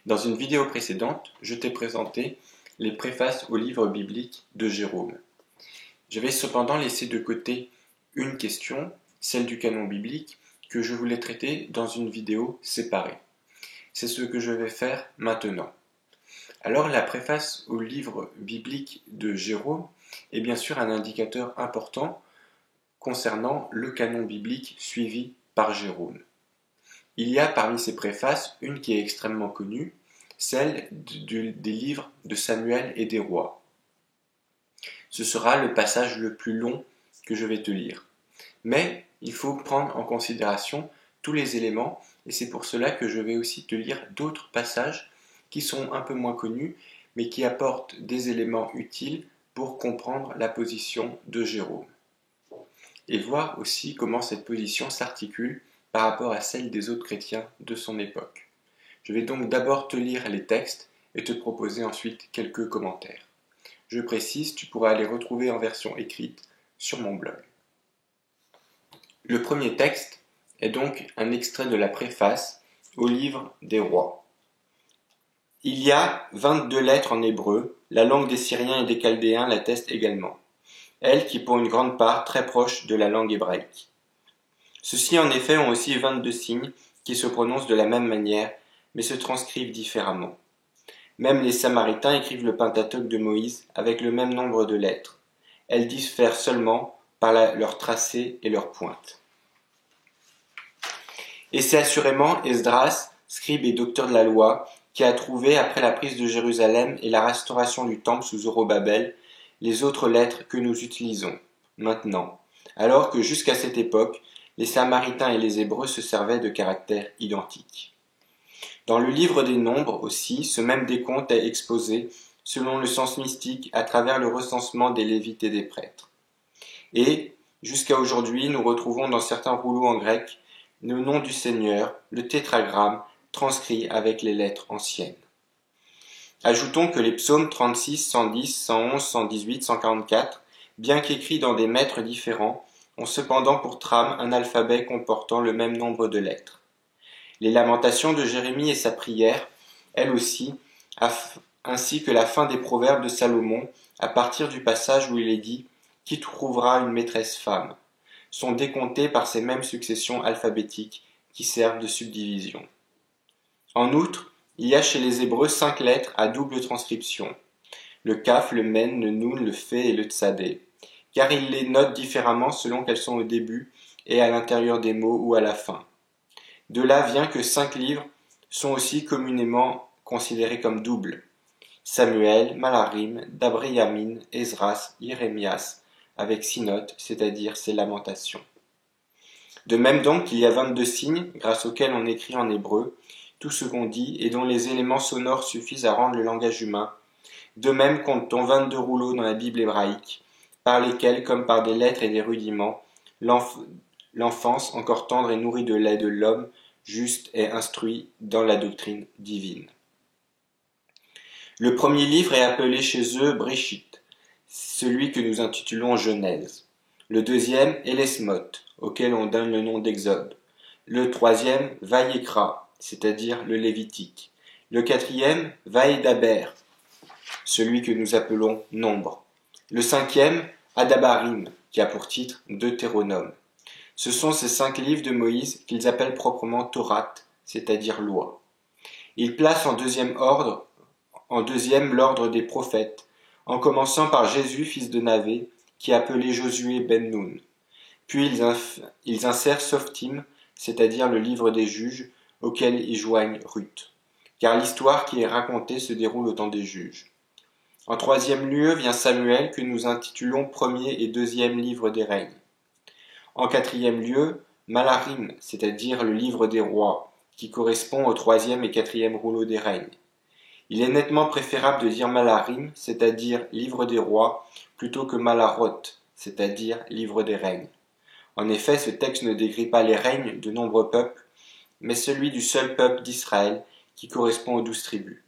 Dans une vidéo précédente, je t'ai présenté les préfaces aux livres bibliques de Jérôme. Je vais cependant laisser de côté une question, celle du canon biblique, que je voulais traiter dans une vidéo séparée. C'est ce que je vais faire maintenant. Alors la préface au livre biblique de Jérôme est bien sûr un indicateur important concernant le canon biblique suivi par Jérôme. Il y a parmi ces préfaces une qui est extrêmement connue, celle des livres de Samuel et des rois. Ce sera le passage le plus long que je vais te lire. Mais il faut prendre en considération tous les éléments et c'est pour cela que je vais aussi te lire d'autres passages qui sont un peu moins connus mais qui apportent des éléments utiles pour comprendre la position de Jérôme. Et voir aussi comment cette position s'articule par rapport à celle des autres chrétiens de son époque. Je vais donc d'abord te lire les textes et te proposer ensuite quelques commentaires. Je précise, tu pourras les retrouver en version écrite sur mon blog. Le premier texte est donc un extrait de la préface au livre des rois. Il y a 22 lettres en hébreu, la langue des Syriens et des Chaldéens l'atteste également, elle qui est pour une grande part très proche de la langue hébraïque. Ceux-ci en effet ont aussi 22 signes qui se prononcent de la même manière, mais se transcrivent différemment. Même les Samaritains écrivent le Pentateuque de Moïse avec le même nombre de lettres. Elles diffèrent seulement par leur tracé et leur pointe. Et c'est assurément Esdras, scribe et docteur de la loi, qui a trouvé, après la prise de Jérusalem et la restauration du temple sous Zorobabel, les autres lettres que nous utilisons maintenant, alors que jusqu'à cette époque, les Samaritains et les Hébreux se servaient de caractères identiques. Dans le livre des Nombres aussi, ce même décompte est exposé selon le sens mystique à travers le recensement des Lévites et des prêtres. Et, jusqu'à aujourd'hui, nous retrouvons dans certains rouleaux en grec le nom du Seigneur, le tétragramme, transcrit avec les lettres anciennes. Ajoutons que les psaumes 36, 110, 111, 118, 144, bien qu'écrits dans des mètres différents, ont cependant pour trame un alphabet comportant le même nombre de lettres. Les lamentations de Jérémie et sa prière, elles aussi, ainsi que la fin des proverbes de Salomon, à partir du passage où il est dit « Qui trouvera une maîtresse femme ?» sont décomptées par ces mêmes successions alphabétiques qui servent de subdivision. En outre, il y a chez les Hébreux 5 lettres à double transcription, le Kaf, le Men, le Nun, le Fe et le Tsadé, car ils les notent différemment selon qu'elles sont au début et à l'intérieur des mots ou à la fin. De là vient que 5 livres sont aussi communément considérés comme doubles. Samuel, Malarim, Dabriyamin, Esdras, Jérémias, avec 6 notes, c'est-à-dire ses lamentations. De même donc qu'il y a 22 signes, grâce auxquels on écrit en hébreu, tout ce qu'on dit et dont les éléments sonores suffisent à rendre le langage humain. De même compte-t-on 22 rouleaux dans la Bible hébraïque, par lesquels, comme par des lettres et des rudiments, l'enfance, encore tendre et nourrie de lait de l'homme, juste est instruit dans la doctrine divine. Le premier livre est appelé chez eux Bréchit, celui que nous intitulons Genèse. Le deuxième est l'Esmoth, auquel on donne le nom d'Exode. Le troisième, Vaïekra, c'est-à-dire le Lévitique. Le quatrième, Vaïdaber, celui que nous appelons Nombre. Le cinquième, Adabarim, qui a pour titre Deutéronome. Ce sont ces 5 livres de Moïse qu'ils appellent proprement Torah, c'est-à-dire loi. Ils placent en deuxième l'ordre des prophètes, en commençant par Jésus, fils de Navé, qui est appelé Josué ben Nun. Puis ils insèrent Softim, c'est-à-dire le livre des juges, auquel ils joignent Ruth, car l'histoire qui est racontée se déroule au temps des juges. En troisième lieu vient Samuel, que nous intitulons premier et deuxième livre des règnes. En quatrième lieu, Malarim, c'est-à-dire le livre des rois, qui correspond au troisième et quatrième rouleau des règnes. Il est nettement préférable de dire Malarim, c'est-à-dire livre des rois, plutôt que Malaroth, c'est-à-dire livre des règnes. En effet, ce texte ne décrit pas les règnes de nombreux peuples, mais celui du seul peuple d'Israël, qui correspond aux 12 tribus.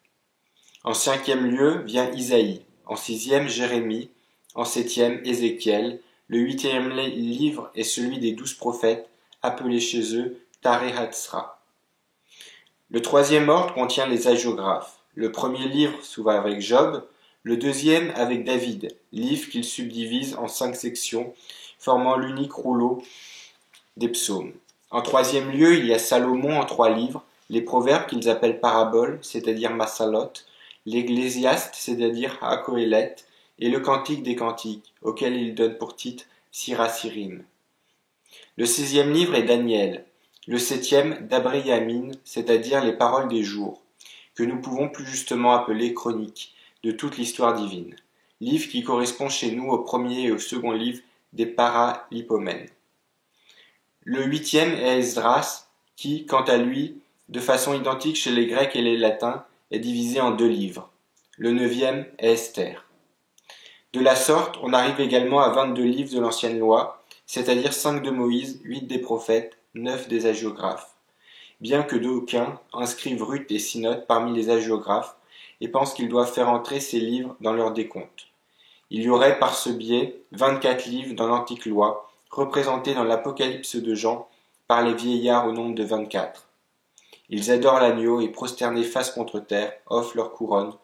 En cinquième lieu vient Isaïe, en sixième Jérémie, en septième Ézéchiel, le huitième livre est celui des 12 prophètes, appelés chez eux Tarehatsra. Le troisième ordre contient les hagiographes. Le premier livre s'ouvre avec Job, le deuxième avec David, livre qu'il subdivise en 5 sections, formant l'unique rouleau des psaumes. En troisième lieu, il y a Salomon en 3 livres, les proverbes qu'ils appellent paraboles, c'est-à-dire Massalot, l'Ecclésiaste, c'est-à-dire Hakohélet, et le Cantique des Cantiques, auquel il donne pour titre Siracirim. Le 6e livre est Daniel, le 7e d'Abriyamin, c'est-à-dire les paroles des jours, que nous pouvons plus justement appeler chroniques de toute l'histoire divine, livre qui correspond chez nous au premier et au second livre des Paralipomènes. Le 8e est Esdras, qui, quant à lui, de façon identique chez les Grecs et les Latins, est divisé en 2 livres. Le 9e est Esther. De la sorte, on arrive également à 22 livres de l'Ancienne Loi, c'est-à-dire 5 de Moïse, 8 des prophètes, 9 des hagiographes. Bien que d'aucuns inscrivent Ruth et Sinote parmi les hagiographes et pensent qu'ils doivent faire entrer ces livres dans leur décompte. Il y aurait par ce biais 24 livres dans l'Antique Loi, représentés dans l'Apocalypse de Jean par les vieillards au nombre de 24. Ils adorent l'agneau et prosternés face contre terre, offrent leur couronne,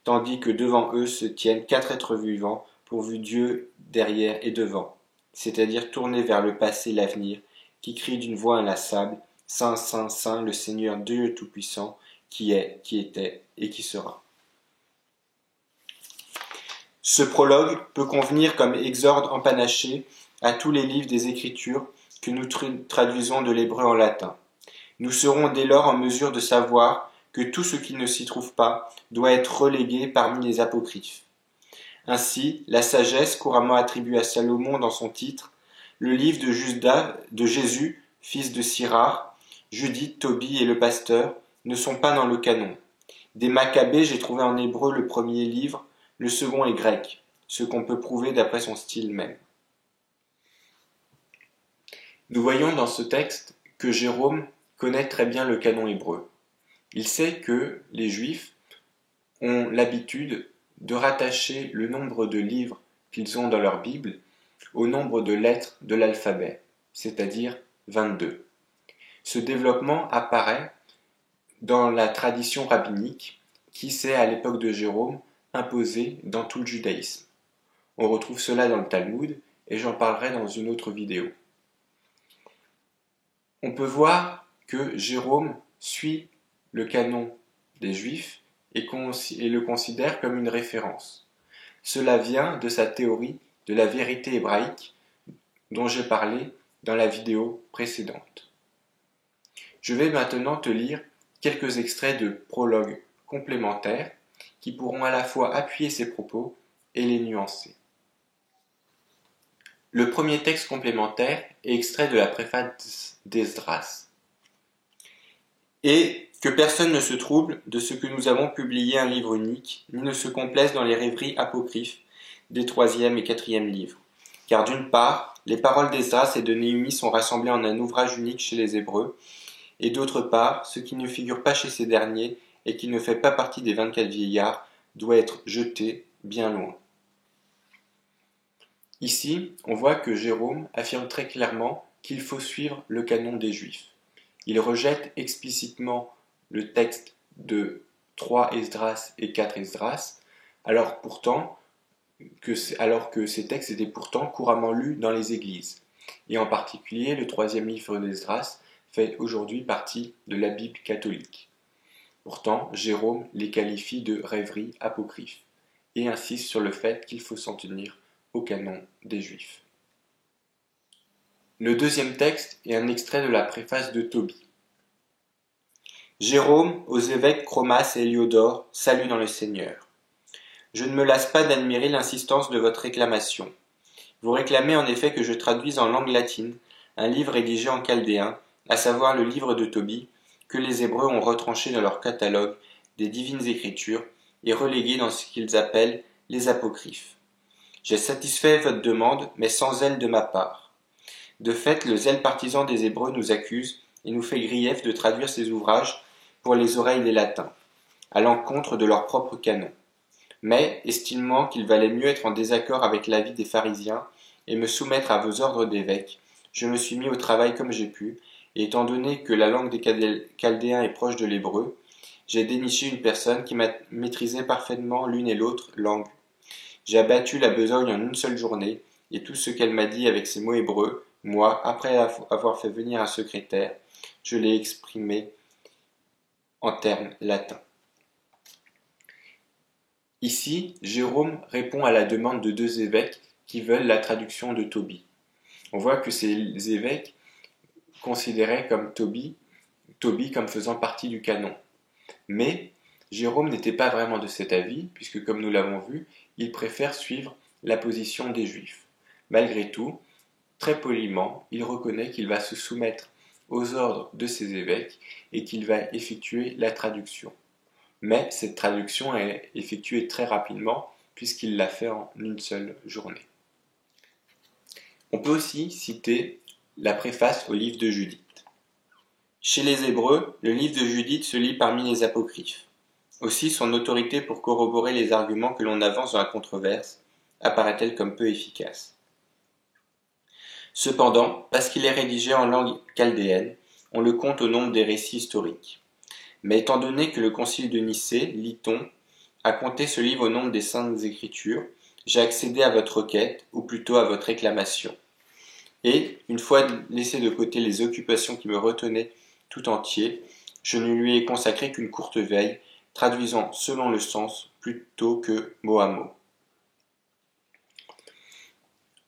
tandis que devant eux se tiennent 4 êtres vivants, pourvus Dieu derrière et devant, c'est-à-dire tournés vers le passé et l'avenir, qui crient d'une voix inlassable, Saint, Saint, Saint, le Seigneur Dieu Tout-Puissant, qui est, qui était et qui sera. Ce prologue peut convenir comme exorde empanaché à tous les livres des Écritures que nous traduisons de l'hébreu en latin. Nous serons dès lors en mesure de savoir que tout ce qui ne s'y trouve pas doit être relégué parmi les apocryphes. Ainsi, la sagesse couramment attribuée à Salomon dans son titre, le livre de Jésus, fils de Sirach, Judith, Tobie et le pasteur, ne sont pas dans le canon. Des Maccabées, j'ai trouvé en hébreu le premier livre, le second est grec, ce qu'on peut prouver d'après son style même. Nous voyons dans ce texte que Jérôme connaît très bien le canon hébreu. Il sait que les Juifs ont l'habitude de rattacher le nombre de livres qu'ils ont dans leur Bible au nombre de lettres de l'alphabet, c'est-à-dire 22. Ce développement apparaît dans la tradition rabbinique qui s'est, à l'époque de Jérôme, imposée dans tout le judaïsme. On retrouve cela dans le Talmud et j'en parlerai dans une autre vidéo. On peut voir que Jérôme suit le canon des Juifs et le considère comme une référence. Cela vient de sa théorie de la vérité hébraïque dont j'ai parlé dans la vidéo précédente. Je vais maintenant te lire quelques extraits de prologues complémentaires qui pourront à la fois appuyer ces propos et les nuancer. Le premier texte complémentaire est extrait de la préface d'Esdras. Et que personne ne se trouble de ce que nous avons publié un livre unique, ni ne se complaise dans les rêveries apocryphes des 3e et 4e livres. Car d'une part, les paroles d'Esdras et de Néhémie sont rassemblées en un ouvrage unique chez les Hébreux, et d'autre part, ce qui ne figure pas chez ces derniers et qui ne fait pas partie des 24 vieillards doit être jeté bien loin. Ici, on voit que Jérôme affirme très clairement qu'il faut suivre le canon des Juifs. Il rejette explicitement le texte de 3 Esdras et 4 Esdras, alors que ces textes étaient pourtant couramment lus dans les églises. Et en particulier, le 3e livre d'Esdras fait aujourd'hui partie de la Bible catholique. Pourtant, Jérôme les qualifie de rêveries apocryphes et insiste sur le fait qu'il faut s'en tenir au canon des Juifs. Le deuxième texte est un extrait de la préface de Tobie. Jérôme, aux évêques Chromas et Héliodore, salut dans le Seigneur. Je ne me lasse pas d'admirer l'insistance de votre réclamation. Vous réclamez en effet que je traduise en langue latine un livre rédigé en chaldéen, à savoir le livre de Tobie, que les Hébreux ont retranché dans leur catalogue des divines écritures et relégué dans ce qu'ils appellent les apocryphes. J'ai satisfait votre demande, mais sans zèle de ma part. De fait, le zèle partisan des Hébreux nous accuse et nous fait grief de traduire ces ouvrages pour les oreilles des latins, à l'encontre de leur propre canon. Mais, estimant qu'il valait mieux être en désaccord avec l'avis des pharisiens et me soumettre à vos ordres d'évêque, je me suis mis au travail comme j'ai pu, et étant donné que la langue des Chaldéens est proche de l'hébreu, j'ai déniché une personne qui maîtrisait parfaitement l'une et l'autre langue. J'ai abattu la besogne en une seule journée, et tout ce qu'elle m'a dit avec ses mots hébreux, moi, après avoir fait venir un secrétaire, je l'ai exprimé en termes latins. Ici, Jérôme répond à la demande de deux évêques qui veulent la traduction de Tobie. On voit que ces évêques considéraient comme Tobie comme faisant partie du canon. Mais Jérôme n'était pas vraiment de cet avis, puisque comme nous l'avons vu, il préfère suivre la position des Juifs. Malgré tout, très poliment, il reconnaît qu'il va se soumettre aux ordres de ses évêques et qu'il va effectuer la traduction. Mais cette traduction est effectuée très rapidement, puisqu'il l'a fait en une seule journée. On peut aussi citer la préface au livre de Judith. Chez les Hébreux, le livre de Judith se lit parmi les apocryphes. Aussi, son autorité pour corroborer les arguments que l'on avance dans la controverse apparaît-elle comme peu efficace. Cependant, parce qu'il est rédigé en langue chaldéenne, on le compte au nombre des récits historiques. Mais étant donné que le concile de Nicée, lit-on, a compté ce livre au nombre des saintes écritures, j'ai accédé à votre requête, ou plutôt à votre réclamation. Et, une fois laissé de côté les occupations qui me retenaient tout entier, je ne lui ai consacré qu'une courte veille, traduisant selon le sens plutôt que mot à mot.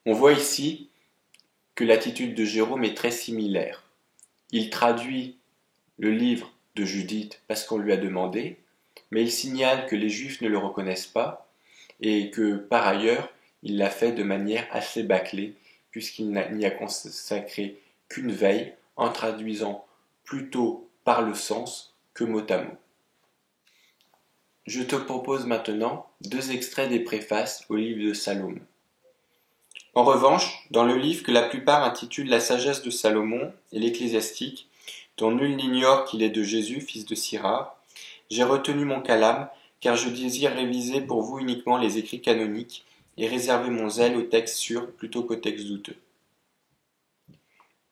On voit ici que l'attitude de Jérôme est très similaire. Il traduit le livre de Judith parce qu'on lui a demandé, mais il signale que les Juifs ne le reconnaissent pas et que, par ailleurs, il l'a fait de manière assez bâclée puisqu'il n'y a consacré qu'une veille en traduisant plutôt par le sens que mot à mot. Je te propose maintenant deux extraits des préfaces au livre de Salomon. En revanche, dans le livre que la plupart intitulent La sagesse de Salomon et l'Ecclésiastique, dont nul n'ignore qu'il est de Jésus, fils de Sirach, j'ai retenu mon calame, car je désire réviser pour vous uniquement les écrits canoniques et réserver mon zèle aux textes sûrs plutôt qu'aux textes douteux.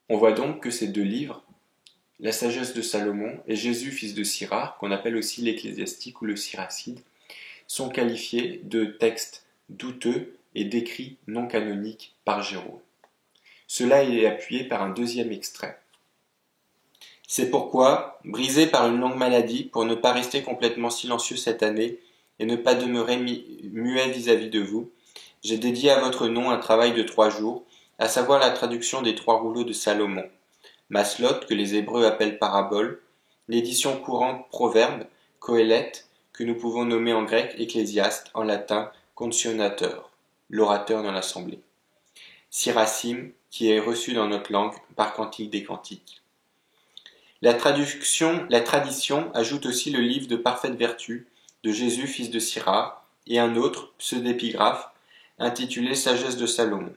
On voit donc que ces deux livres, La sagesse de Salomon et Jésus, fils de Sirach, qu'on appelle aussi l'Ecclésiastique ou le Siracide, sont qualifiés de textes douteux et d'écrits non canoniques par Jérôme. Cela est appuyé par un deuxième extrait. C'est pourquoi, brisé par une longue maladie, pour ne pas rester complètement silencieux cette année et ne pas demeurer muet vis-à-vis de vous, j'ai dédié à votre nom un travail de 3 jours, à savoir la traduction des 3 rouleaux de Salomon, Maslot, que les Hébreux appellent parabole, l'édition courante Proverbe, Coëlette, que nous pouvons nommer en grec Ecclésiaste, en latin Concionateur, l'orateur dans l'assemblée, Siracim, qui est reçu dans notre langue par Cantique des Cantiques. La tradition ajoute aussi le livre de parfaite vertu de Jésus, fils de Sirach, et un autre, pseudépigraphe, intitulé Sagesse de Salomon.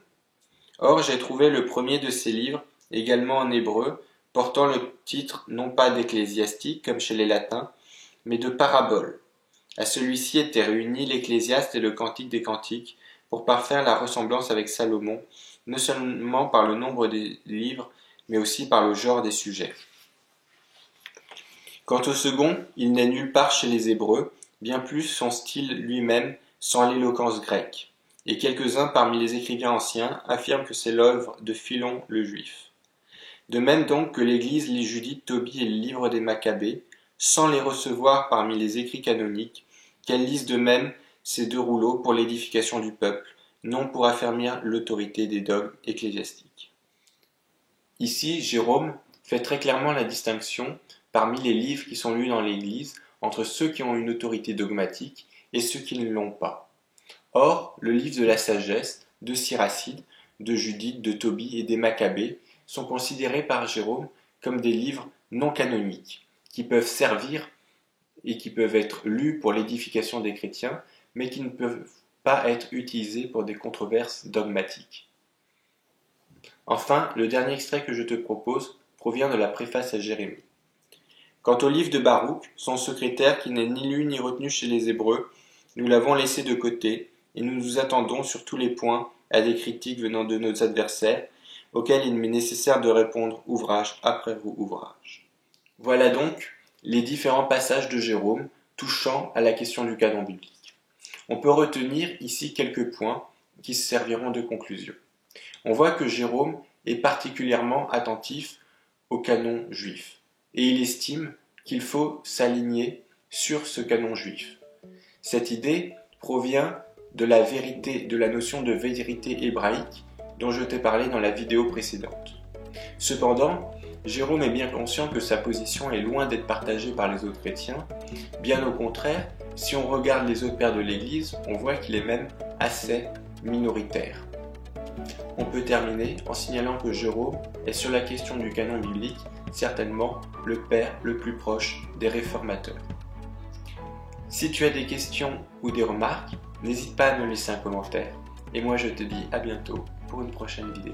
Or, j'ai trouvé le premier de ces livres, également en hébreu, portant le titre non pas d'ecclésiastique comme chez les latins, mais de parabole. À celui-ci étaient réunis l'Ecclésiaste et le Cantique des Cantiques pour parfaire la ressemblance avec Salomon, non seulement par le nombre des livres, mais aussi par le genre des sujets. Quant au second, il n'est nulle part chez les Hébreux, bien plus son style lui-même sans l'éloquence grecque, et quelques-uns parmi les écrivains anciens affirment que c'est l'œuvre de Philon le Juif. De même donc que l'Église lit Judith, Tobie et le livre des Maccabées, sans les recevoir parmi les écrits canoniques, qu'elle lise de même ces 2 rouleaux pour l'édification du peuple, non pour affermir l'autorité des dogmes ecclésiastiques. Ici, Jérôme fait très clairement la distinction parmi les livres qui sont lus dans l'Église entre ceux qui ont une autorité dogmatique et ceux qui ne l'ont pas. Or, le livre de la sagesse, de Siracide, de Judith, de Tobie et des Maccabées sont considérés par Jérôme comme des livres non canoniques, qui peuvent servir et qui peuvent être lus pour l'édification des chrétiens, mais qui ne peuvent pas être utilisés pour des controverses dogmatiques. Enfin, le dernier extrait que je te propose provient de la préface à Jérémie. Quant au livre de Baruch, son secrétaire qui n'est ni lu ni retenu chez les Hébreux, nous l'avons laissé de côté et nous nous attendons sur tous les points à des critiques venant de nos adversaires, auxquels il m'est nécessaire de répondre ouvrage après ouvrage. Voilà donc les différents passages de Jérôme touchant à la question du canon biblique. On peut retenir ici quelques points qui serviront de conclusion. On voit que Jérôme est particulièrement attentif au canon juif, et il estime qu'il faut s'aligner sur ce canon juif. Cette idée provient de la notion de vérité hébraïque dont je t'ai parlé dans la vidéo précédente. Cependant, Jérôme est bien conscient que sa position est loin d'être partagée par les autres chrétiens. Bien au contraire, si on regarde les autres pères de l'Église, on voit qu'il est même assez minoritaire. On peut terminer en signalant que Jérôme est sur la question du canon biblique certainement le père le plus proche des réformateurs. Si tu as des questions ou des remarques, n'hésite pas à me laisser un commentaire. Et moi je te dis à bientôt pour une prochaine vidéo.